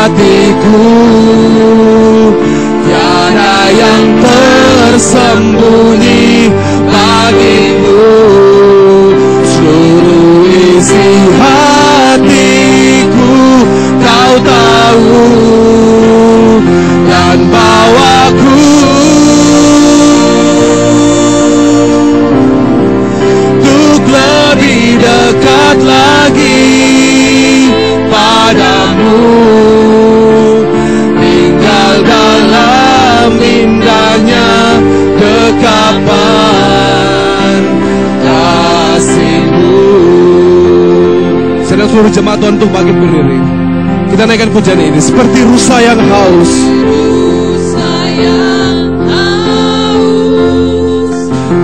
hatiku, tiada yang tersembunyi bagimu. Seluruh isi hatiku kau tahu, dan bawaku untuk lebih dekat lagi padamu, tinggal dalam indahnya dekapan kasih-Mu. Sedang seluruh jemaat Tuhan untuk bangkit berdiri. Kita naikkan pujian ini. Seperti rusa yang haus,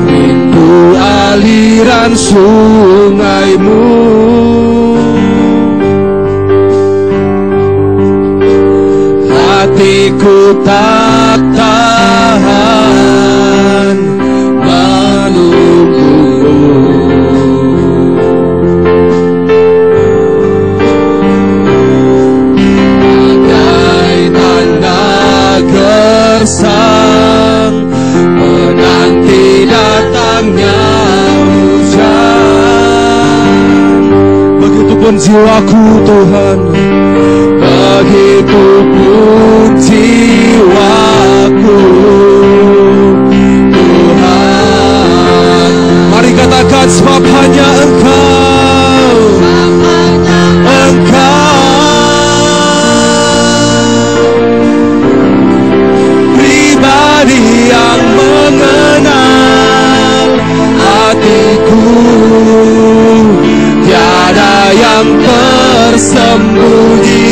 rindu aliran sungai-Mu. Hatiku tak tahan menunggu-Mu. Bagai tanda gersang menanti datangnya hujan. Begitupun jiwaku Tuhan, begitupun jiwaku Tuhan. Mari katakan, sebab hanya Engkau, pribadi yang mengenal hatiku, tiada yang tersembunyi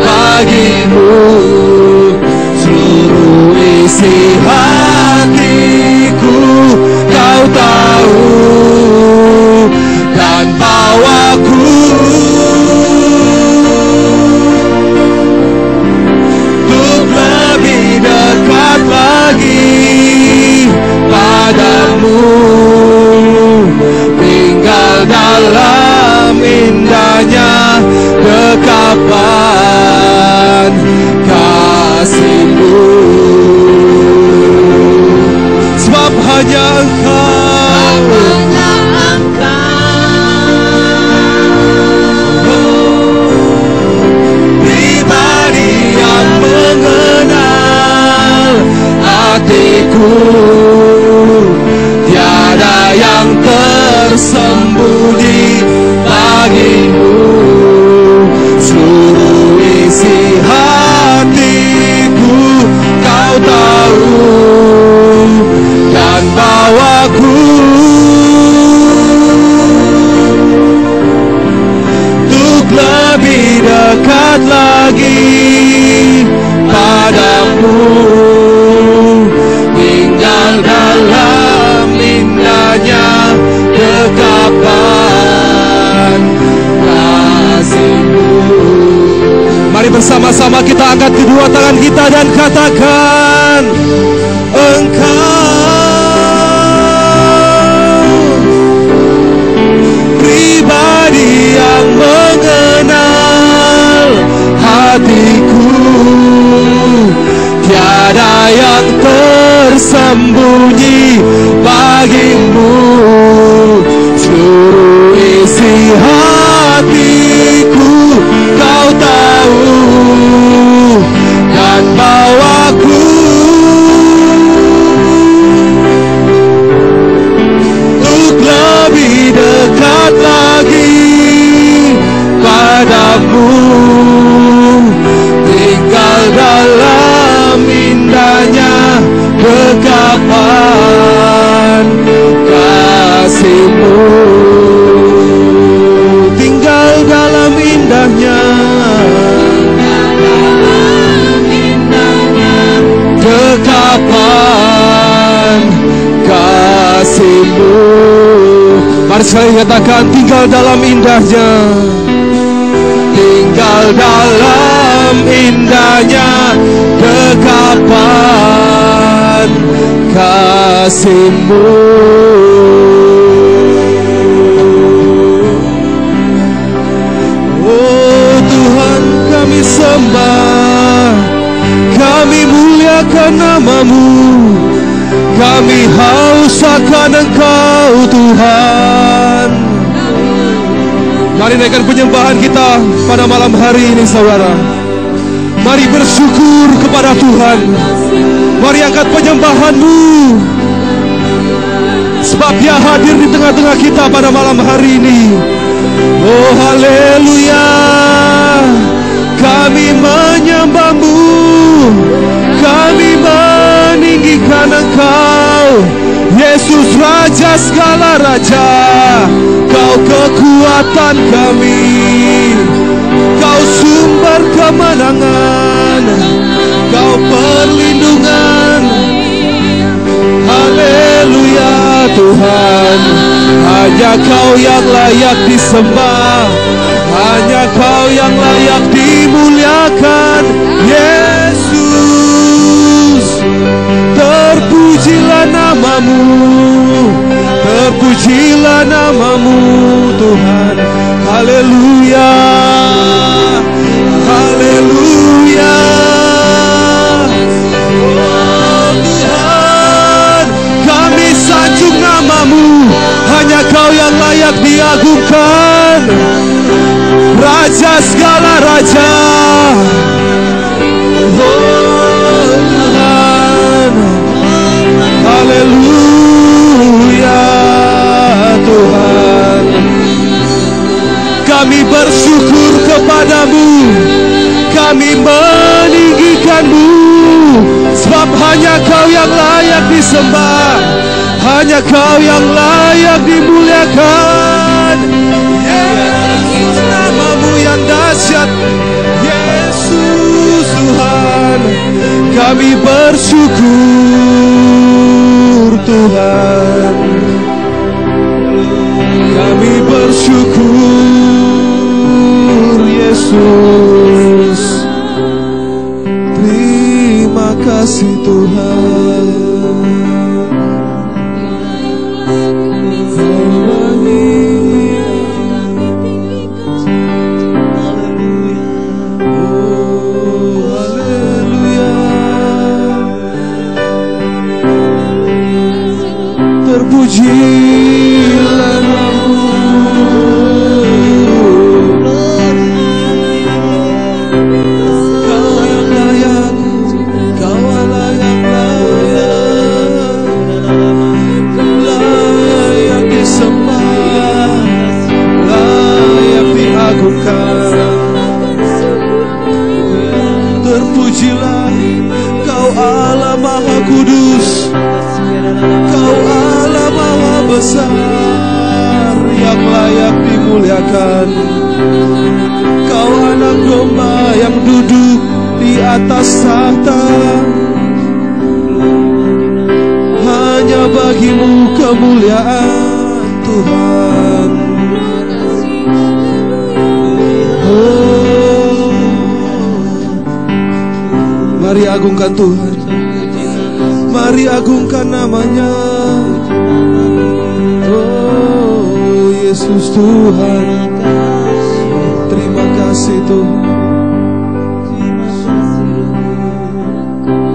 bagimu. Seluruh isi hatiku kau tahu, dan bawaku untuk lebih dekat lagi padamu, tinggal dalam indahnya dekapan kasih-Mu. Sebab hanya Engkau, pribadi yang mengenal hatiku, tiada yang tersembunyi bagimu. Seluruh isi hatiku kau tahu, dan bawaku untuk lebih dekat lagi padamu, tinggal dalam indahnya dekapan kasih-Mu. Mari bersama-sama kita angkat kedua tangan kita dan katakan, Engkau pribadi yang mengenal hatiku, tiada yang tersembunyi bagimu. Seluruh isi hatiku kau tahu, dan bawaku untuk lebih dekat lagi padamu, tinggal dalam indahnya dekapan kasih-Mu. Tinggal dalam indahnya dekapan kasih-Mu. Mari sekali katakan, tinggal dalam indahnya, tinggal dalam indahnya dekapan kasih-Mu. Oh Tuhan, kami sembah memuliakan Engkau Tuhan. Mari naikkan penyembahan kita pada malam hari ini saudara. Mari bersyukur kepada Tuhan. Mari angkat penyembahanmu, sebab Dia hadir di tengah-tengah kita pada malam hari ini. Oh haleluya, kami menyembah-Mu, kami meninggikan Engkau, Yesus Raja segala raja. Kau kekuatan kami, Kau sumber kemenangan, Kau perlindungan. Haleluya Tuhan, hanya Kau yang layak disembah, hanya Kau yang layak dimuliakan. Yesus, terpujilah nama-Mu, terpujilah nama-Mu Tuhan. Haleluya, haleluya. Oh Tuhan, kami sanjung nama-Mu, hanya Kau yang layak diagungkan, Raja segala raja. Oh Tuhan, haleluya Tuhan. Kami bersyukur kepada-Mu, kami meninggikan-Mu, sebab hanya Kau yang layak disembah, hanya Kau yang layak dimuliakan. Yesus, nama-Mu yang dahsyat, Yesus Tuhan. Kami bersyukur Tuhan, kami bersyukur Yesus. Terima kasih Tuhan. Terpujilah nama-Mu, Kau yang layak, Kau yang layak disembah, layak diagungkan. Terpujilah Kau Allah Maha Kudus, Kau Allah Maha Besar, yang layak dimuliakan. Kau anak domba yang duduk di atas tahta, hanya bagi-Mu kemuliaan Tuhan. Oh, mari agungkan Tuhan, mari agungkan nama-Nya. Oh Yesus Tuhan, terima kasih Tuhan,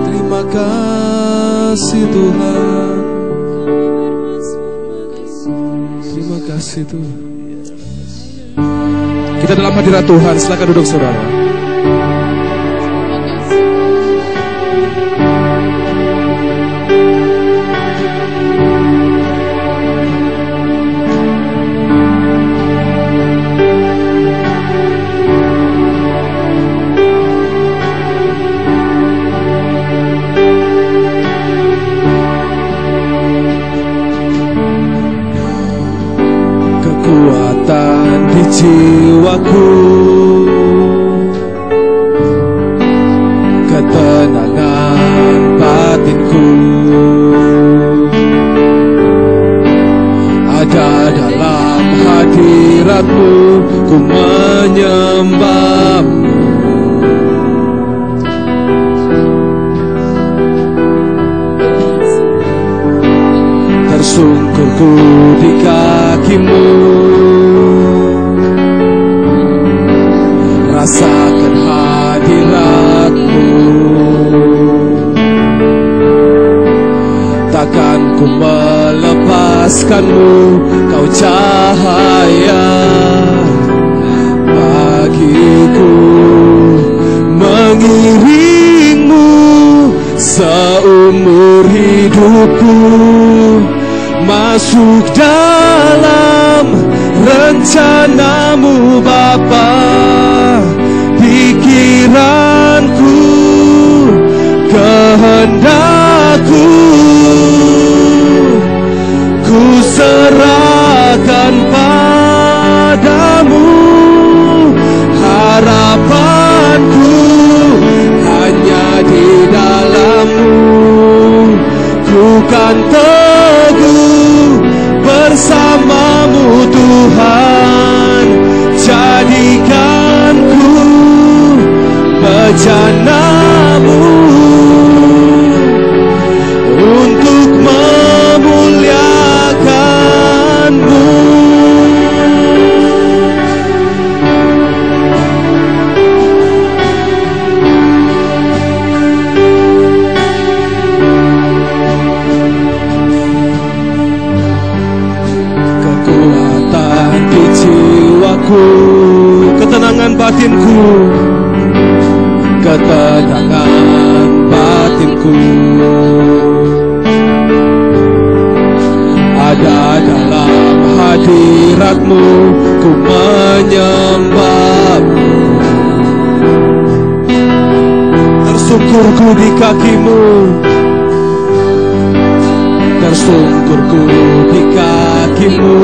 terima kasih Tuhan, terima kasih Tuhan. Kita dalam hadirat Tuhan, silakan duduk saudara. Di jiwaku, ketenangan batinku ada dalam hadirat-Mu, ku menyembah-Mu. Tersungkurku di kaki-Mu, rasakan hadirat-Mu, takkan ku melepas melepaskanmu, kau cahaya bagiku, mengiringmu seumur hidupku, masuk dalam rencanamu Bapa. Pikiranku, kehendakku, ku serahkan padamu. Harapanku hanya di dalam-Mu, ku kan teguh bersama-Mu Tuhan. Jadikanku bejana-Mu untuk memuliakan-Mu. Kekuatan di jiwaku, ketenangan batinku, ketenangan batinku ada dalam hadirat-Mu, ku menyembah-Mu. Tersungkurku di kaki-Mu, tersungkurku di kaki-Mu.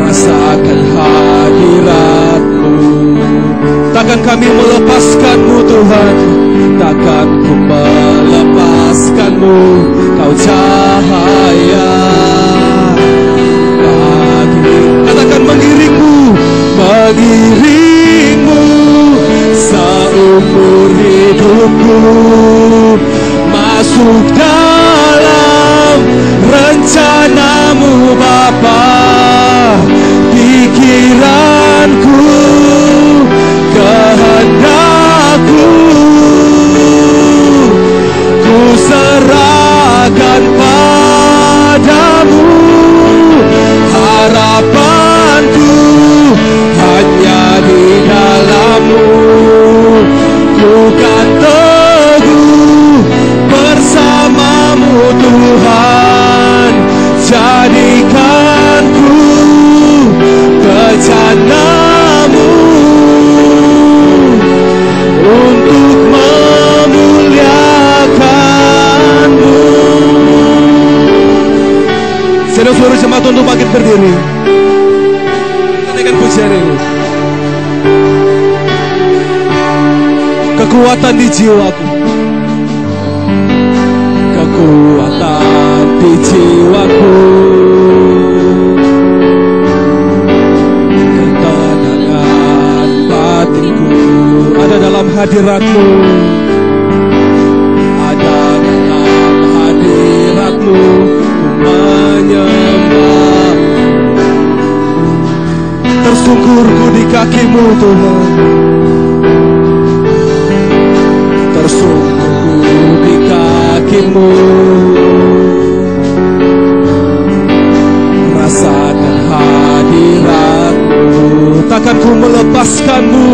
Rasakan hadirat-Mu, takkan kami melepaskan-Mu Tuhan, takkan ku melepaskan-Mu, kau cahaya bagi. Katakan mengiring-Mu, mengiring-Mu seumur hidupku, masuk dalam rencana-Mu Bapa. Pikiranku, kehendakku, ku serahkan padamu. Harapanku hanya di dalam-Mu, ku kan teguh bersama-Mu Tuhan. Jadikanku bejana-Mu untuk memuliakan-Mu. Saudara-saudara jemaat untuk bangkit berdiri, naikkan pujian ini. Kekuatan di jiwaku, kekuatan di jiwaku, ketenangan batinku ada dalam hadirat-Mu, ada dalam hadirat-Mu, ku menyembah. Tersungkurku di kaki-Mu Tuhan, tersungkurku di kaki-Mu. Rasakan hadirat-Mu, takkan ku melepaskan-Mu,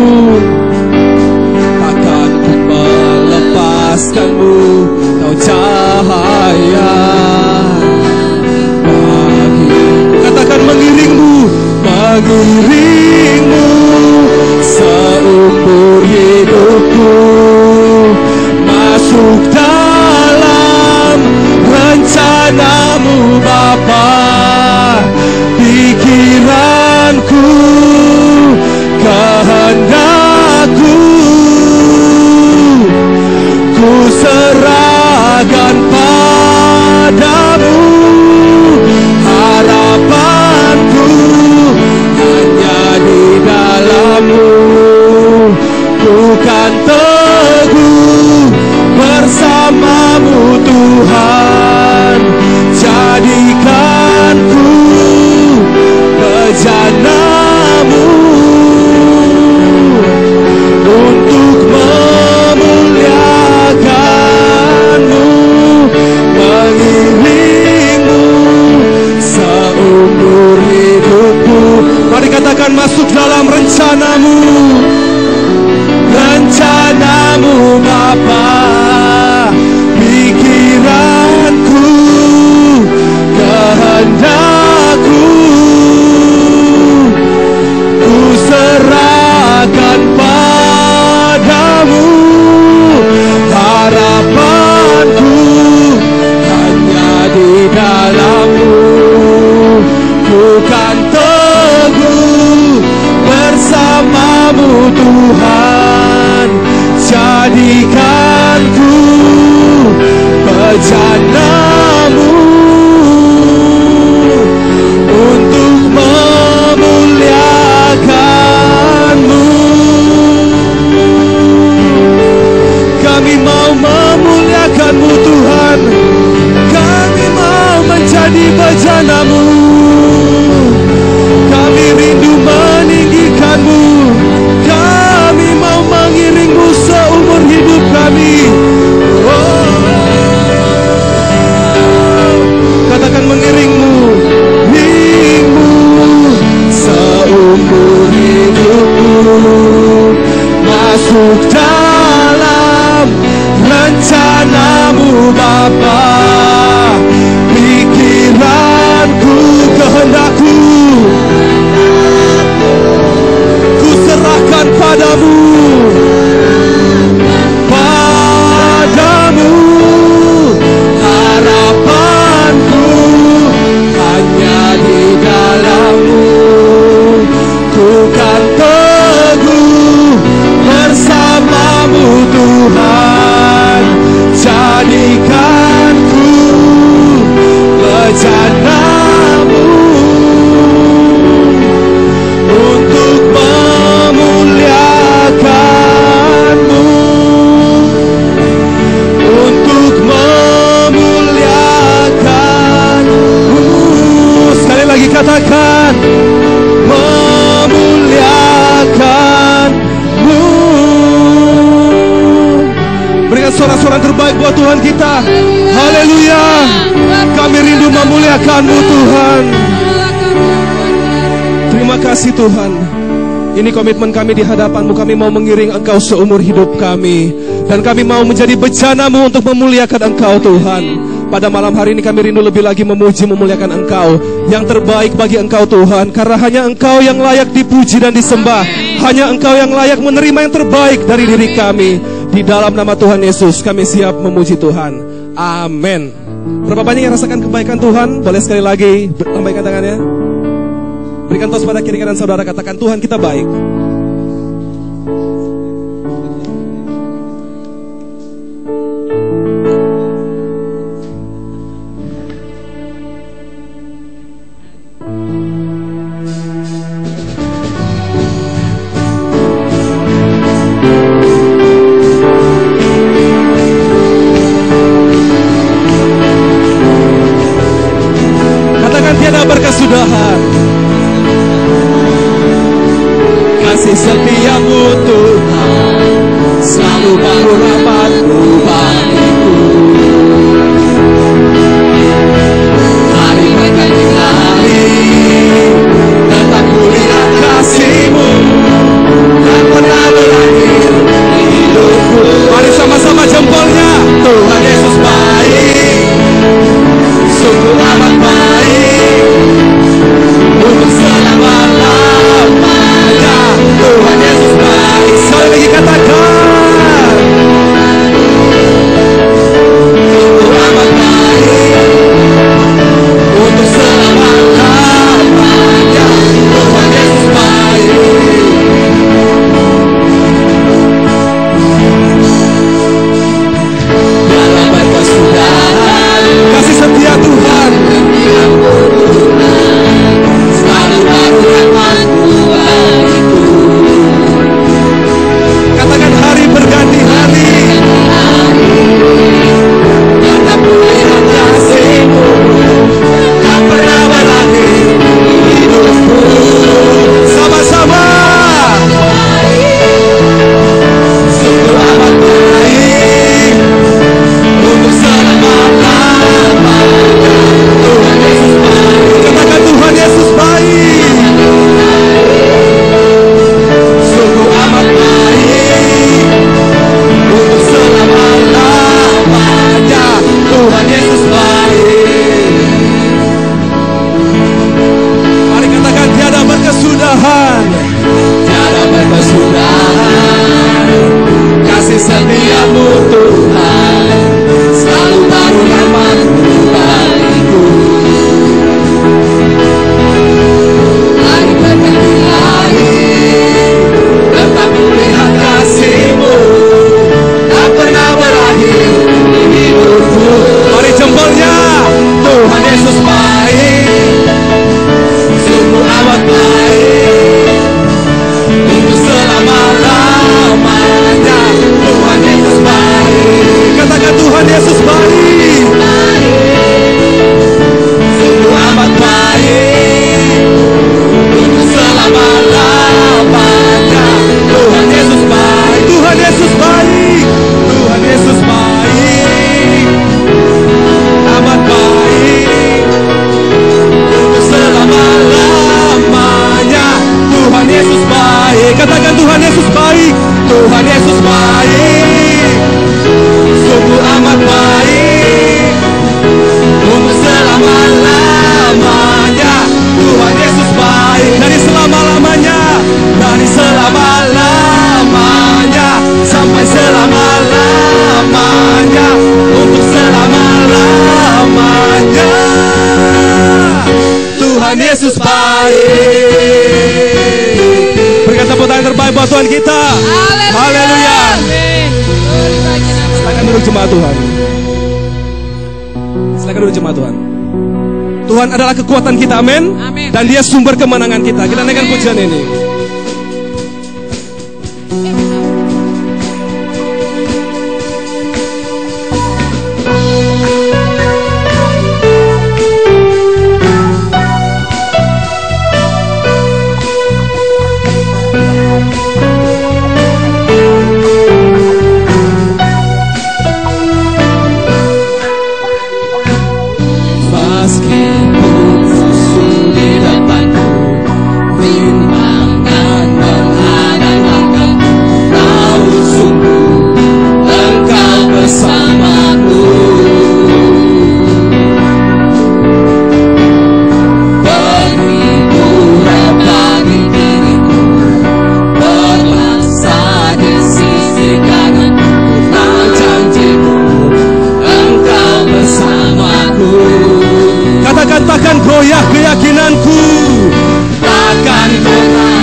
takkan ku melepaskan-Mu, kau cahaya bagiku. Katakan mengiring-Mu, mengiring-Mu seumur hidupku, masuk dalam memuliakan-Mu Tuhan. Terima kasih Tuhan. Ini komitmen kami di hadapan-Mu. Kami mau mengiring Engkau seumur hidup kami. Dan kami mau menjadi bejana-Mu untuk memuliakan Engkau Tuhan. Pada malam hari ini kami rindu lebih lagi memuji, memuliakan Engkau. Yang terbaik bagi Engkau Tuhan. Karena hanya Engkau yang layak dipuji dan disembah. Hanya Engkau yang layak menerima yang terbaik dari diri kami. Di dalam nama Tuhan Yesus kami siap memuji Tuhan. Amin. Berapa banyak yang rasakan kebaikan Tuhan? Boleh sekali lagi lambaikan tangannya. Berikan tos pada kiri kanan saudara, katakan Tuhan kita baik. Katakan tiada berkesudahan. Kasih setiamu Tuhan selalu baru rahmat-Mu bagiku. Hari berganti hari tetap kulihat kasih-Mu, tak pernah berakhir di hidupku. Mari sama-sama jempolnya. Tuhan Yesus baik, sungguh amat baik, untuk selama-lamanya. Tuhan Yesus baik. Sekali lagi katakan, sungguh amat baik, untuk selama-lamanya. Tuhan Yesus baik. Dalam berkesudahan, kasih setia Tuhan selalu baru rahmat-Mu bagiku. Katakan hari berganti hari tetap kulihat kasih-Mu, tak pernah berakhir hidupku. Sama-sama. Sungguh amat baik, untuk selama-lamanya. Tuhan Yesus baik. Katakan Tuhan Yesus baik, sungguh amat baik, untuk selama-lamanya. Tuhan Yesus baik. Mari katakan tiada berkesudahan. Tiada berkesudahan, kasih setiamu Tuhan selalu baru rahmat-Mu bagiku. Hari berganti hari tetap kulihat kasih-Mu, tak pernah berakhir di hidupku. Mari jempolnya. Tuhan Yesus baik, sungguh amat baik, untuk selama-lamanya. Tuhan Yesus baik. Katakan Tuhan Yesus baik, sungguh amat baik, untuk selama-lamanya. Tuhan Yesus baik. Tuhan Yesus baik. Tuhan Yesus baik, amat baik, untuk selama-lamanya. Tuhan Yesus baik. Katakan Tuhan Yesus baik. Tuhan Yesus baik, sungguh amat baik, untuk selama-lamanya. Tuhan Yesus baik. Dari selama-lamanya, dari selama-lamanya sampai selama-lamanya, untuk selama-lamanya. Tuhan Yesus baik. Berikan tepuk tangan terbaik buat Tuhan kita. Haleluya. Silakan duduk jemaat Tuhan. Silakan duduk jemaat Tuhan. Tuhan adalah kekuatan kita, amin. Dan Dia sumber kemenangan kita. Kita naikkan pujian ini. Meskipun musuh di depanku rintangan menghadang langkahku, tahu sungguh Engkau bersamaku. Penghiburan bagi diriku, berlaksa di sisi kananku, tak janjimu Engkau bersamaku. Katakan takkan goyah keyakinanku, Takkan goyah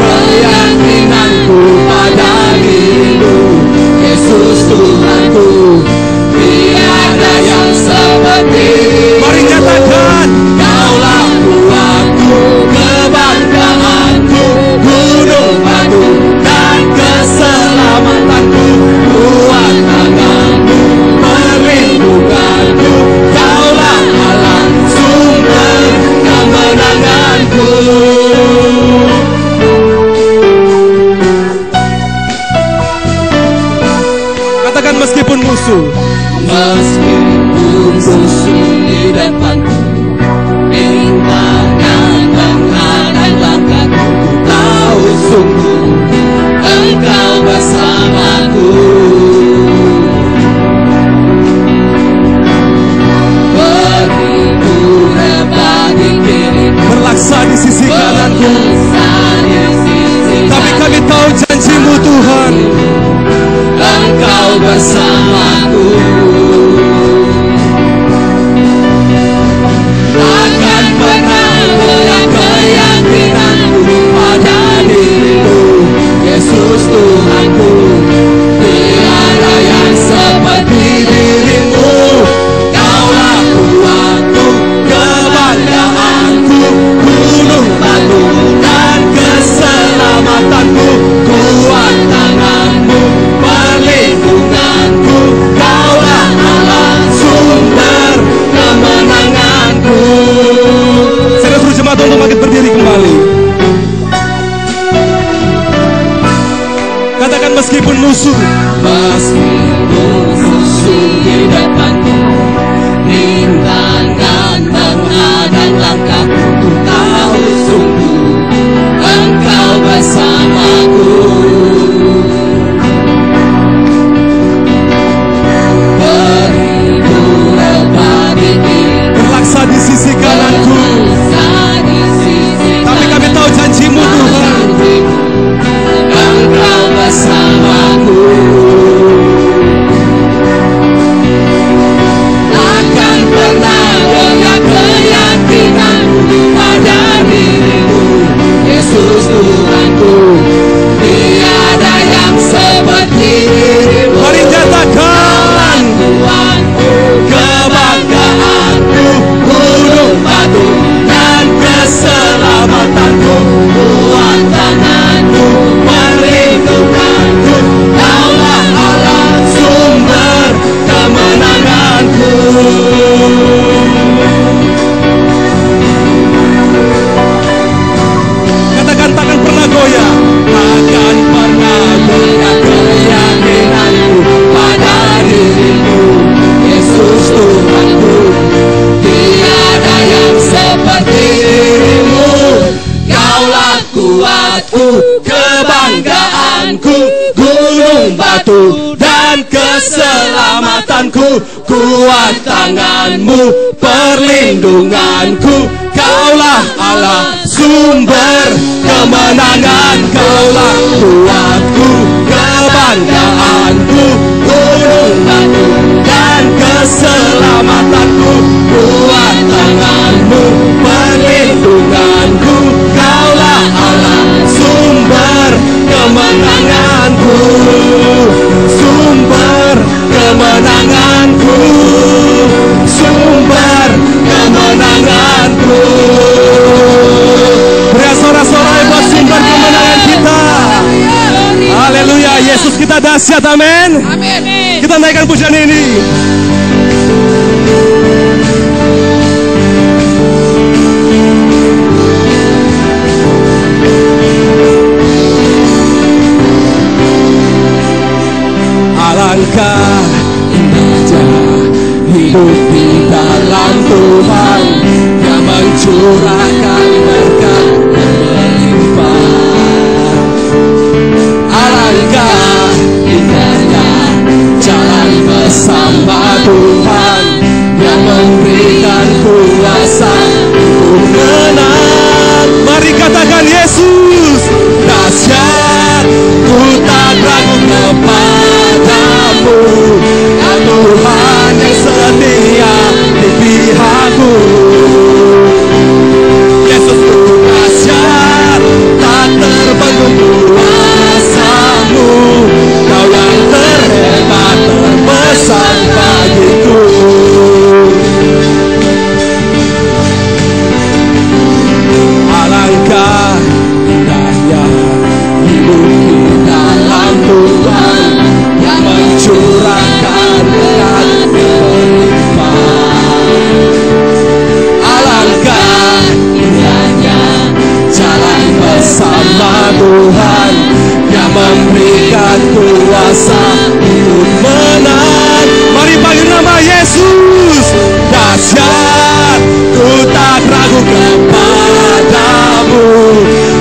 keyakinanku pada dirimu, Yesus Tuhanku. Tiada yang seperti. mari nyatakan, Kaulah kuatku, kebanggaanku, gunung batu dan keselamatanku, kuat tanganmu, perlindunganku, Kaulah Allah, sumber kemenanganku. katakan meskipun musuh, Meskipun musuh di depanku, rintangan menghadang langkahku, tahu sungguh Engkau bersamaku. Beribu bagi diriku, berlaksa di sisi kananku, berlaksa di sisi tapi kami tahu janjimu Tuhan. Engkau bersamaku. Takkan pernah goyah keyakinanku pada dirimu, Yesus Tuhanku. Tiada yang seperti dirimu, Kaulah kuatku, kebanggaanku, gunung batu dan keselamatanku, kuat tanganmu, perlindunganku, Kaulah Allah, sumber kemenanganku. Saya suruh jemaat untuk bangkit berdiri kembali. Katakan meskipun musuh, Meskipun musuh di depanku, rintangan menghadang langkahku, ku tahu sungguh Engkau bersamaku. Beribu bagi diriku, berlaksa di sisi kananku, berlaksa di sisi tapi kami tahu janjimu Tuhan. Engkau bersamaku. Takkan pernah goyah keyakinanku pada dirimu, Yesus Tuhanku. Tiada yang seperti dirimu. Mari nyatakan, Tuhanku, kebanggaanku, gunung batu dan keselamatanku, kuat tanganmu, perlindunganku, Kaulah Allah, sumber kemenanganku. katakan takkan pernah goyah. Takkan pernah goyah keyakinanku pada dirimu, Yesus Tuhanku. Tiada yang seperti dirimu, Kaulah kuatku, kebanggaanku, gunung batu dan keselamatanku, kuat tanganmu, perlindunganku, Kaulah Allah, sumber kemenangan. Kaulah kuatku, kebanggaanku, gunung batu dan keselamatanku, kuat tanganmu, perlindunganku, Kaulah Allah, sumber kemenanganku, sumber kemenanganku, sumber kemenanganku. Beri sorak-sorai buat sumber kemenangan kita. Haleluya, Yesus kita dahsyat, amin. Kita naikkan pujian ini. Alangkah indahnya hidup di dalam Tuhan menang. Mari katakan Yesus Dahsyat, ku tak ragu kepadamu. Kau Tuhan yang setia di pihakku. Yesus ku dahsyat, tak terbendung kuasamu. Kau yang terhebat, terbesar bagiku. Alangkah indahnya hidup di dalam Tuhan yang mencurahkan berkat berlimpah. Alangkah indahnya jalan bersama Tuhan yang memberikan kuasa untuk menang. Mari panggil nama Yesus. Dahsyat, ku tak ragu kepadamu.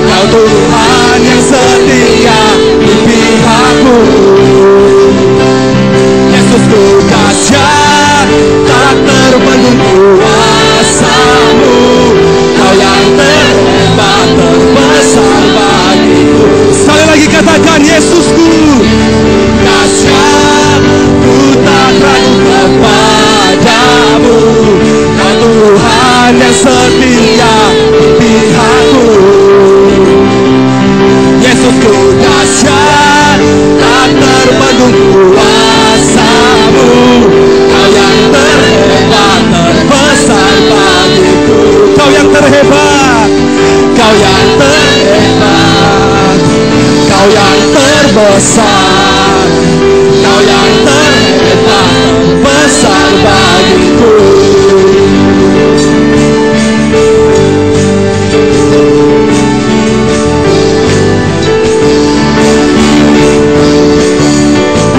Kau Tuhan yang setia di pihakku. Yesus ku dahsyat, tak terbendung kuasamu. Kau yang terhebat, terbesar bagiku. Sekali lagi katakan Yesusku. Dahsyat, ku tak ragu kepadamu. Kau Tuhan yang setia di pihakku. Yesus ku dahsyat, tak terbendung kuasamu. Kau yang terhebat, terbesar bagiku. Kau yang terhebat. Kau yang terhebat, Kau yang terbesar, Kau yang terhebat, terbesar bagiku.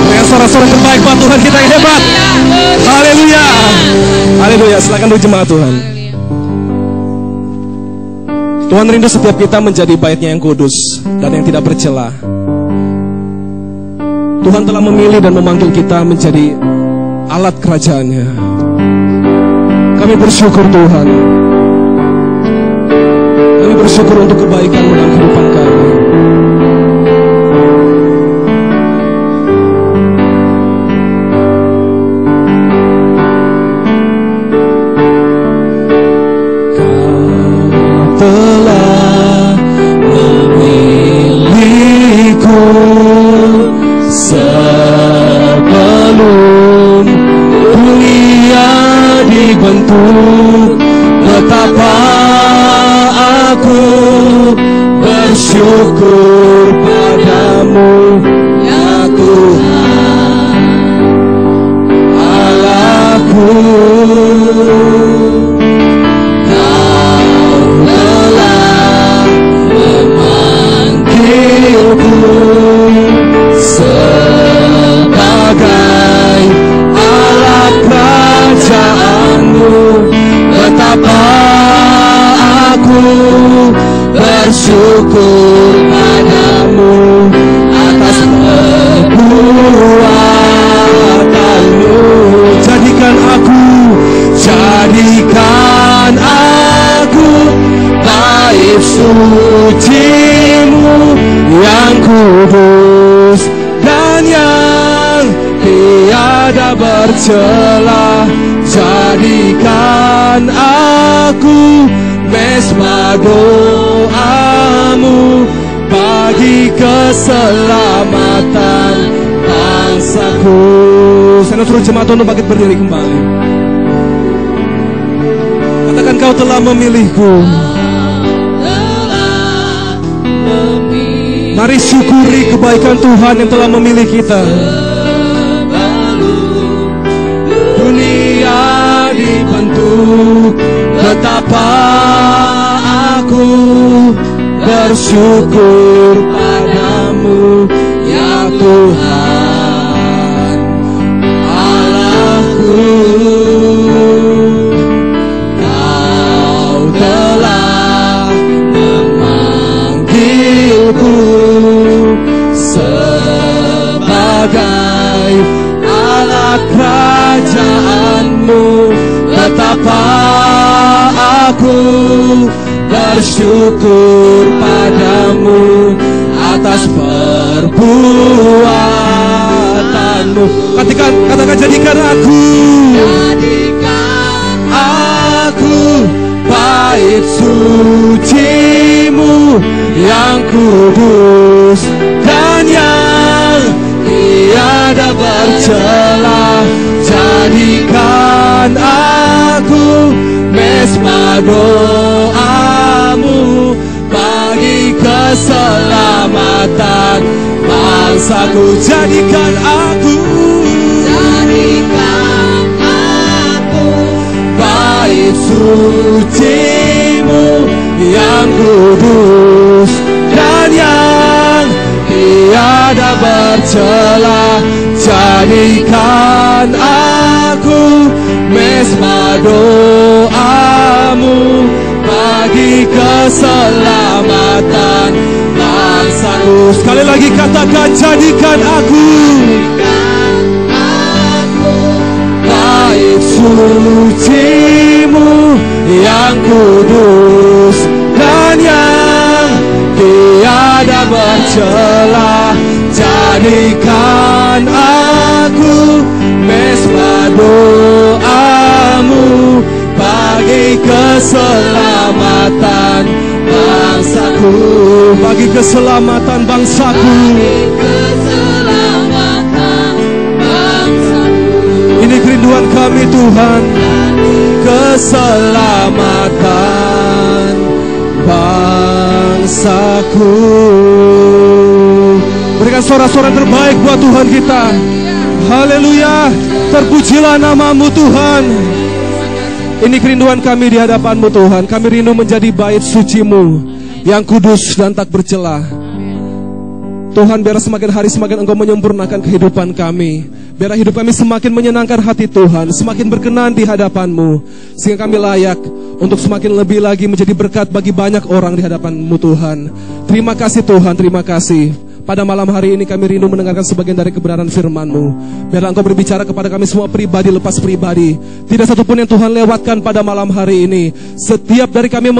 Dengan suara-suara terbaik buat Tuhan kita yang hebat. Haleluya. Haleluya. Silakan duduk jemaat Tuhan. Tuhan rindu setiap kita menjadi bait-Nya yang kudus dan yang tidak bercela. Tuhan telah memilih dan memanggil kita menjadi alat kerajaan-Nya. Kami bersyukur Tuhan. Kami bersyukur untuk kebaikan-Mu dalam kehidupan kami. Sebelum dunia dibentuk, betapa aku bersyukur padamu, ya Tuhan Allahku. Kau telah memanggilku sebagai alat kerajaan-Mu. Betapa aku bersyukur padamu atas perbuatan-Mu. Jadikan aku bait suci-Mu yang kudus dan yang tiada bercela. Jadikan aku mesbah doa-Mu bagi keselamatan bangsaku. Saya suruh jemaat untuk bangkit berdiri kembali. Katakan Kau telah memilihku. Mari syukuri kebaikan Tuhan yang telah memilih kita. Dunia dibentuk, betapa aku bersyukur padamu, ya Tuhan Allahku. Kau telah memanggilku sebagai alat kerajaan-Mu. Betapa Aku bersyukur padamu atas perbuatanmu. Katakan jadikan aku bait suci-Mu yang kudus dan yang tiada bercela. Jadikan aku mesbah doa-Mu bagi keselamatan bangsaku. Jadikan aku bait suci-Mu yang kudus dan yang tiada bercela. Jadikan aku mesbah doa-Mu bagi keselamatan bangsaku. Sekali lagi katakan, jadikan aku bait suci-Mu yang kudus dan yang tiada bercela. Jadikan aku mesbah doa-Mu bagi keselamatan bangsaku. Bagi keselamatan bangsaku. Ini kerinduan kami Tuhan. Keselamatan bangsaku. Berikan suara-suara terbaik buat Tuhan kita. Haleluya. Terpujilah nama-Mu Tuhan. Ini kerinduan kami di hadapan-Mu Tuhan. Kami rindu menjadi bait suci-Mu yang kudus dan tak bercela. Tuhan, biarlah semakin hari semakin Engkau menyempurnakan kehidupan kami. Biarlah hidup kami semakin menyenangkan hati Tuhan, semakin berkenan di hadapan-Mu, sehingga kami layak untuk semakin lebih lagi menjadi berkat bagi banyak orang di hadapan-Mu Tuhan. Terima kasih Tuhan, terima kasih. Pada malam hari ini kami rindu mendengarkan sebagian dari kebenaran firman-Mu. Biarlah Engkau berbicara kepada kami semua pribadi lepas pribadi. Tidak satupun yang Tuhan lewatkan pada malam hari ini. Setiap dari kami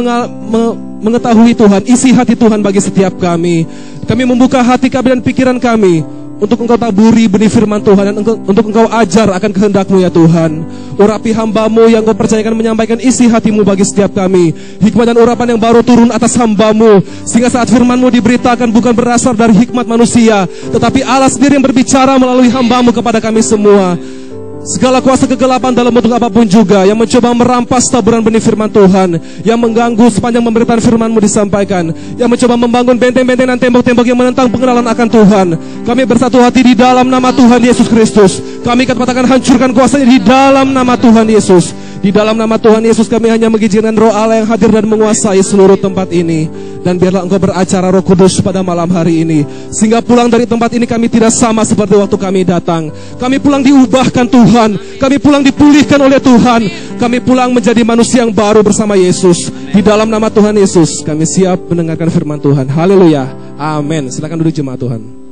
mengetahui Tuhan, isi hati Tuhan bagi setiap kami. Kami membuka hati kami dan pikiran kami untuk Engkau taburi benih firman Tuhan, dan untuk Engkau ajar akan kehendak-Mu ya Tuhan. Urapi hamba-Mu yang Engkau percayakan menyampaikan isi hati-Mu bagi setiap kami. Hikmat dan urapan yang baru turun atas hamba-Mu, sehingga saat firman-Mu diberitakan bukan berasal dari hikmat manusia, tetapi Allah sendiri yang berbicara melalui hamba-Mu kepada kami semua. Segala kuasa kegelapan dalam bentuk apapun juga yang mencoba merampas taburan benih firman Tuhan, yang mengganggu sepanjang pemberitaan firman-Mu disampaikan, yang mencoba membangun benteng-benteng dan tembok-tembok yang menentang pengenalan akan Tuhan, kami bersatu hati di dalam nama Tuhan Yesus Kristus. Kami katakan hancurkan kuasanya di dalam nama Tuhan Yesus. Di dalam nama Tuhan Yesus kami hanya mengizinkan Roh Allah yang hadir dan menguasai seluruh tempat ini. Dan biarlah Engkau beracara Roh Kudus pada malam hari ini, sehingga pulang dari tempat ini kami tidak sama seperti waktu kami datang. Kami pulang diubahkan Tuhan, kami pulang dipulihkan oleh Tuhan, kami pulang menjadi manusia yang baru bersama Yesus. Di dalam nama Tuhan Yesus kami siap mendengarkan firman Tuhan. Haleluya, amin. Silakan duduk jemaat Tuhan.